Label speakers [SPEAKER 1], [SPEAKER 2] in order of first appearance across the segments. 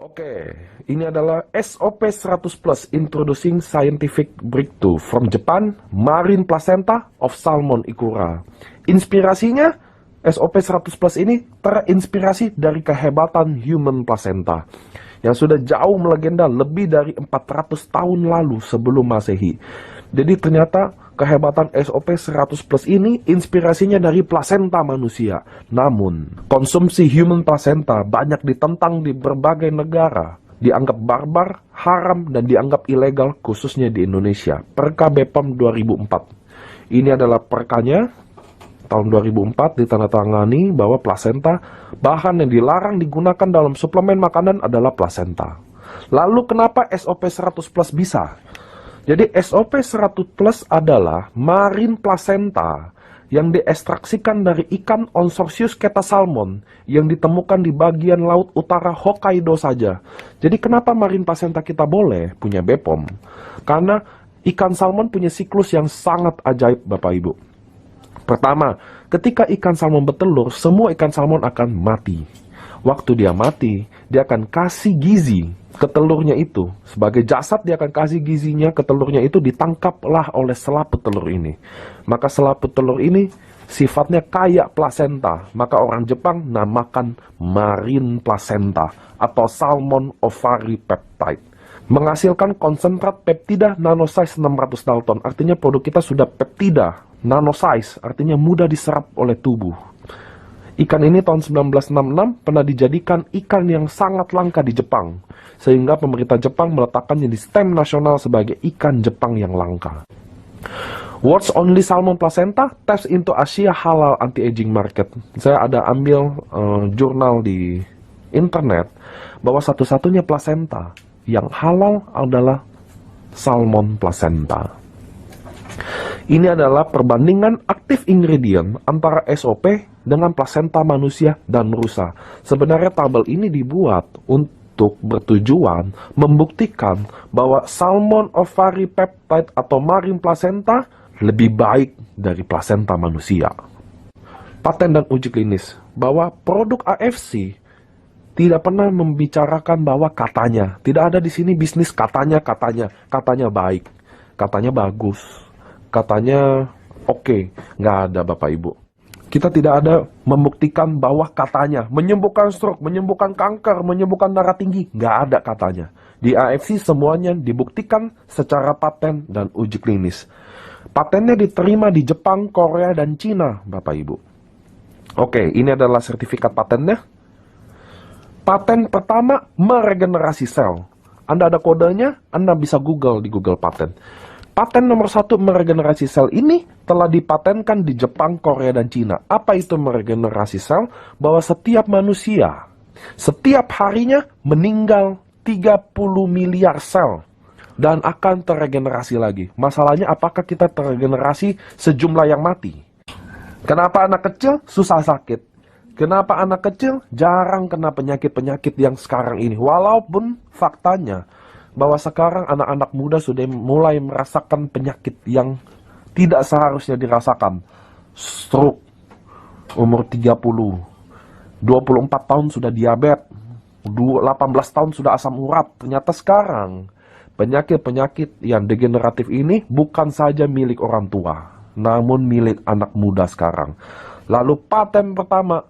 [SPEAKER 1] Oke, ini adalah SOP 100 Plus Introducing Scientific Breakthrough from Japan, Marine Placenta of Salmon Ikura. Inspirasinya, SOP 100 Plus ini terinspirasi dari kehebatan human placenta yang sudah jauh melegenda lebih dari 400 tahun lalu sebelum Masehi. Jadi ternyata kehebatan SOP 100 Plus ini inspirasinya dari plasenta manusia. Namun, konsumsi human placenta banyak ditentang di berbagai negara. Dianggap barbar, haram, dan dianggap ilegal khususnya di Indonesia. Perka BPOM 2004. Ini adalah perkanya tahun 2004 ditandatangani bahwa plasenta, bahan yang dilarang digunakan dalam suplemen makanan adalah plasenta. Lalu kenapa SOP 100 Plus bisa? Jadi SOP 100 Plus adalah marine placenta yang diekstraksikan dari ikan Onsorsius ketasalmon yang ditemukan di bagian laut utara Hokkaido saja. Jadi kenapa marine placenta kita boleh punya BPOM? Karena ikan salmon punya siklus yang sangat ajaib Bapak Ibu. Pertama, ketika ikan salmon bertelur, semua ikan salmon akan mati. Waktu dia mati, dia akan kasih gizi ke telurnya itu. Sebagai jasad, dia akan kasih gizinya ke telurnya itu, ditangkaplah oleh selaput telur ini. Maka selaput telur ini sifatnya kayak plasenta. Maka orang Jepang namakan marine placenta atau salmon ovary peptide. Menghasilkan konsentrat peptida nanosize 600 Dalton. Artinya produk kita sudah peptida nanosize, artinya mudah diserap oleh tubuh. Ikan ini tahun 1966 pernah dijadikan ikan yang sangat langka di Jepang, sehingga pemerintah Jepang meletakkannya di stem nasional sebagai ikan Jepang yang langka. World's Only Salmon Placenta Test into Asia Halal Anti-Aging Market. Saya ada ambil jurnal di internet bahwa satu-satunya placenta yang halal adalah salmon placenta. Ini adalah perbandingan aktif ingredient antara SOP dengan plasenta manusia dan rusa. Sebenarnya tabel ini dibuat untuk bertujuan membuktikan bahwa salmon ovary peptide atau marine placenta lebih baik dari plasenta manusia. Paten dan uji klinis bahwa produk AFC tidak pernah membicarakan bahwa katanya. Tidak ada di sini bisnis katanya baik, katanya bagus, katanya oke. Nggak ada Bapak Ibu. Kita tidak ada membuktikan bahwa katanya menyembuhkan stroke, menyembuhkan kanker, menyembuhkan darah tinggi. Nggak ada katanya. Di AFC semuanya dibuktikan secara paten dan uji klinis. Patennya diterima di Jepang, Korea, dan Cina Bapak Ibu. Oke, ini adalah sertifikat patennya. Paten pertama, meregenerasi sel. Anda ada kodenya, Anda bisa Google di Google Paten. Paten nomor 1 meregenerasi sel ini telah dipatenkan di Jepang, Korea, dan Cina. Apa itu meregenerasi sel? Bahwa setiap manusia, setiap harinya meninggal 30 miliar sel dan akan terregenerasi lagi. Masalahnya apakah kita terregenerasi sejumlah yang mati? Kenapa anak kecil susah sakit? Kenapa anak kecil jarang kena penyakit-penyakit yang sekarang ini? Walaupun faktanya bahwa sekarang anak-anak muda sudah mulai merasakan penyakit yang tidak seharusnya dirasakan. Stroke, umur 30, 24 tahun sudah diabetes, 18 tahun sudah asam urat. Ternyata sekarang penyakit-penyakit yang degeneratif ini bukan saja milik orang tua, namun milik anak muda sekarang. Lalu paten pertama,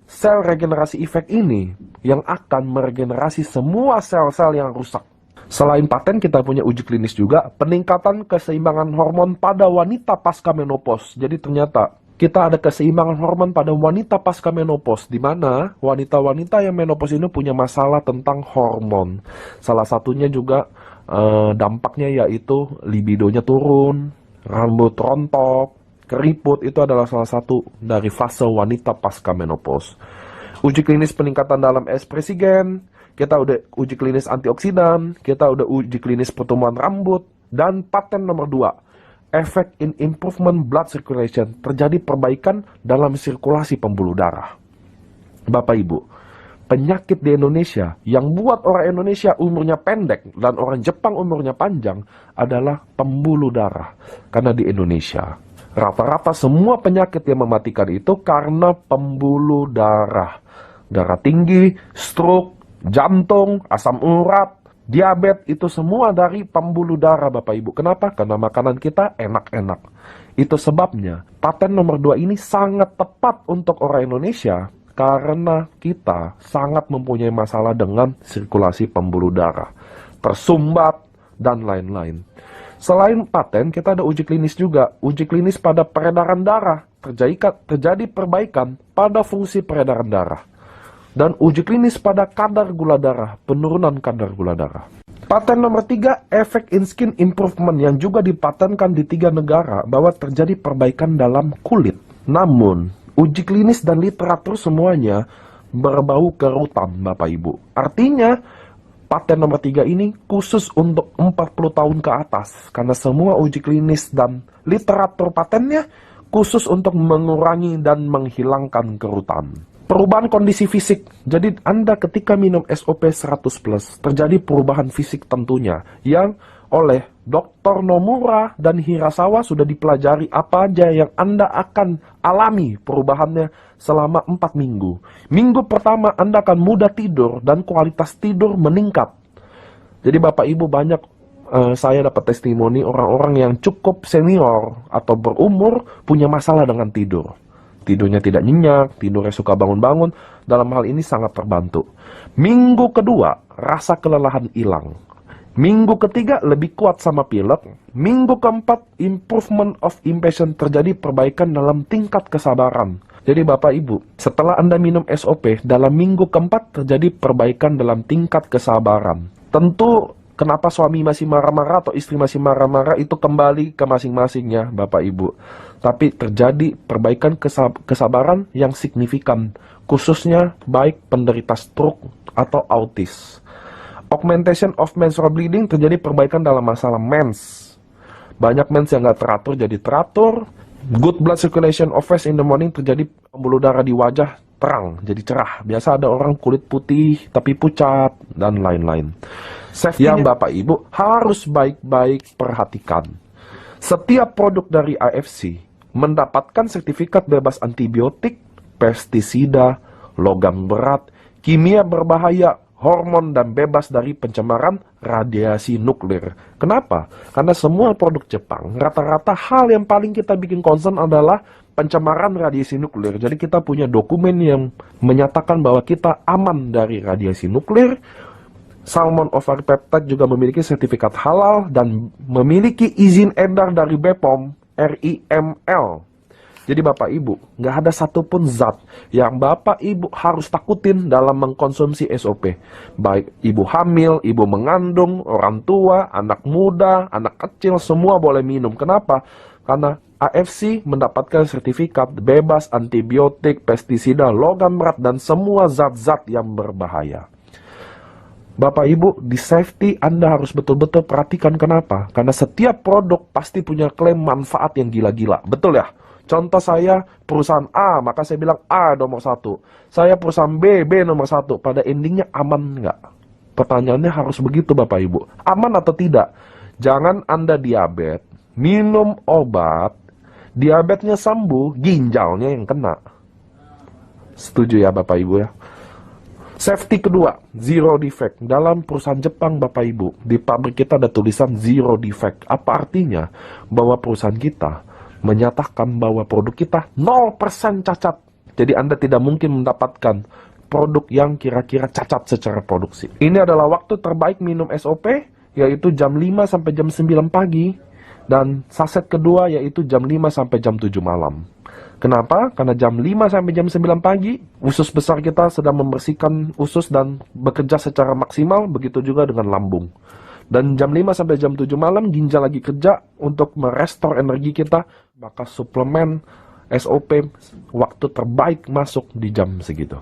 [SPEAKER 1] sel regenerasi efek ini yang akan meregenerasi semua sel-sel yang rusak. Selain paten, kita punya uji klinis juga, peningkatan keseimbangan hormon pada wanita pasca menopause. Jadi ternyata kita ada keseimbangan hormon pada wanita pasca menopause, di mana wanita-wanita yang menopause ini punya masalah tentang hormon. Salah satunya juga dampaknya yaitu libidonya turun, rambut rontok, keriput. Itu adalah salah satu dari fase wanita pasca menopause. Uji klinis peningkatan dalam ekspresi gen, kita udah uji klinis antioksidan, kita udah uji klinis pertumbuhan rambut, dan paten nomor 2, effect in improvement blood circulation, terjadi perbaikan dalam sirkulasi pembuluh darah. Bapak Ibu, penyakit di Indonesia yang buat orang Indonesia umurnya pendek dan orang Jepang umurnya panjang adalah pembuluh darah. Karena di Indonesia rata-rata semua penyakit yang mematikan itu karena pembuluh darah. Darah tinggi, stroke, jantung, asam urat, diabetes, itu semua dari pembuluh darah Bapak Ibu. Kenapa? Karena makanan kita enak-enak. Itu sebabnya paten nomor 2 ini sangat tepat untuk orang Indonesia, karena kita sangat mempunyai masalah dengan sirkulasi pembuluh darah, tersumbat, dan lain-lain. Selain paten, kita ada uji klinis juga. Uji klinis pada peredaran darah, terjadi perbaikan pada fungsi peredaran darah. Dan uji klinis pada kadar gula darah, penurunan kadar gula darah. Paten nomor 3, efek in skin improvement, yang juga dipatenkan di 3 negara bahwa terjadi perbaikan dalam kulit. Namun, uji klinis dan literatur semuanya berbau kerutan Bapak Ibu. Artinya, paten nomor 3 ini khusus untuk 40 tahun ke atas, karena semua uji klinis dan literatur patennya khusus untuk mengurangi dan menghilangkan kerutan. Perubahan kondisi fisik. Jadi Anda ketika minum SOP 100+, terjadi perubahan fisik tentunya, yang oleh Dr. Nomura dan Hirasawa sudah dipelajari apa aja yang Anda akan alami perubahannya selama 4 minggu. Minggu pertama Anda akan mudah tidur dan kualitas tidur meningkat. Jadi Bapak Ibu, banyak saya dapat testimoni orang-orang yang cukup senior atau berumur punya masalah dengan tidur. Tidurnya tidak nyenyak, tidurnya suka bangun-bangun. Dalam hal ini sangat terbantu. Minggu kedua, rasa kelelahan hilang. Minggu ketiga, lebih kuat sama pilek. Minggu keempat, improvement of impatience, terjadi perbaikan dalam tingkat kesabaran. Jadi Bapak Ibu, setelah Anda minum SOP, dalam minggu keempat terjadi perbaikan dalam tingkat kesabaran. Tentu, kenapa suami masih marah-marah atau istri masih marah-marah itu kembali ke masing-masingnya Bapak Ibu. Tapi terjadi perbaikan kesabaran yang signifikan, khususnya baik penderita stroke atau autis. Augmentation of menstrual bleeding, terjadi perbaikan dalam masalah mens. Banyak mens yang nggak teratur jadi teratur. Good blood circulation of face in the morning, terjadi pembuluh darah di wajah terang, jadi cerah. Biasa ada orang kulit putih tapi pucat dan lain-lain. Safety yang Bapak Ibu harus baik-baik perhatikan. Setiap produk dari AFC mendapatkan sertifikat bebas antibiotik, pestisida, logam berat, kimia berbahaya, hormon, dan bebas dari pencemaran radiasi nuklir. Kenapa? Karena semua produk Jepang, rata-rata hal yang paling kita bikin concern adalah pencemaran radiasi nuklir. Jadi kita punya dokumen yang menyatakan bahwa kita aman dari radiasi nuklir. Salmon Ovari Peptide juga memiliki sertifikat halal dan memiliki izin edar dari BPOM RIML. Jadi Bapak Ibu, nggak ada satupun zat yang Bapak Ibu harus takutin dalam mengkonsumsi SOP. Baik ibu hamil, ibu mengandung, orang tua, anak muda, anak kecil, semua boleh minum. Kenapa? Karena AFC mendapatkan sertifikat bebas antibiotik, pestisida, logam berat, dan semua zat-zat yang berbahaya. Bapak Ibu, di safety Anda harus betul-betul perhatikan. Kenapa? Karena setiap produk pasti punya klaim manfaat yang gila-gila. Betul ya? Contoh saya perusahaan A, maka saya bilang A nomor 1. Saya perusahaan B, B nomor 1. Pada endingnya aman nggak? Pertanyaannya harus begitu Bapak Ibu. Aman atau tidak? Jangan Anda diabetes, minum obat, diabetesnya sembuh, ginjalnya yang kena. Setuju ya Bapak Ibu ya? Safety kedua, zero defect. Dalam perusahaan Jepang Bapak Ibu, di pabrik kita ada tulisan zero defect. Apa artinya? Bahwa perusahaan kita menyatakan bahwa produk kita 0% cacat. Jadi Anda tidak mungkin mendapatkan produk yang kira-kira cacat secara produksi. Ini adalah waktu terbaik minum SOP, yaitu jam 5 sampai jam 9 pagi. Dan saset kedua yaitu jam 5 sampai jam 7 malam. Kenapa? Karena jam 5 sampai jam 9 pagi, usus besar kita sedang membersihkan usus dan bekerja secara maksimal, begitu juga dengan lambung. Dan jam 5 sampai jam 7 malam, ginjal lagi kerja untuk merestore energi kita, maka suplemen SOP waktu terbaik masuk di jam segitu.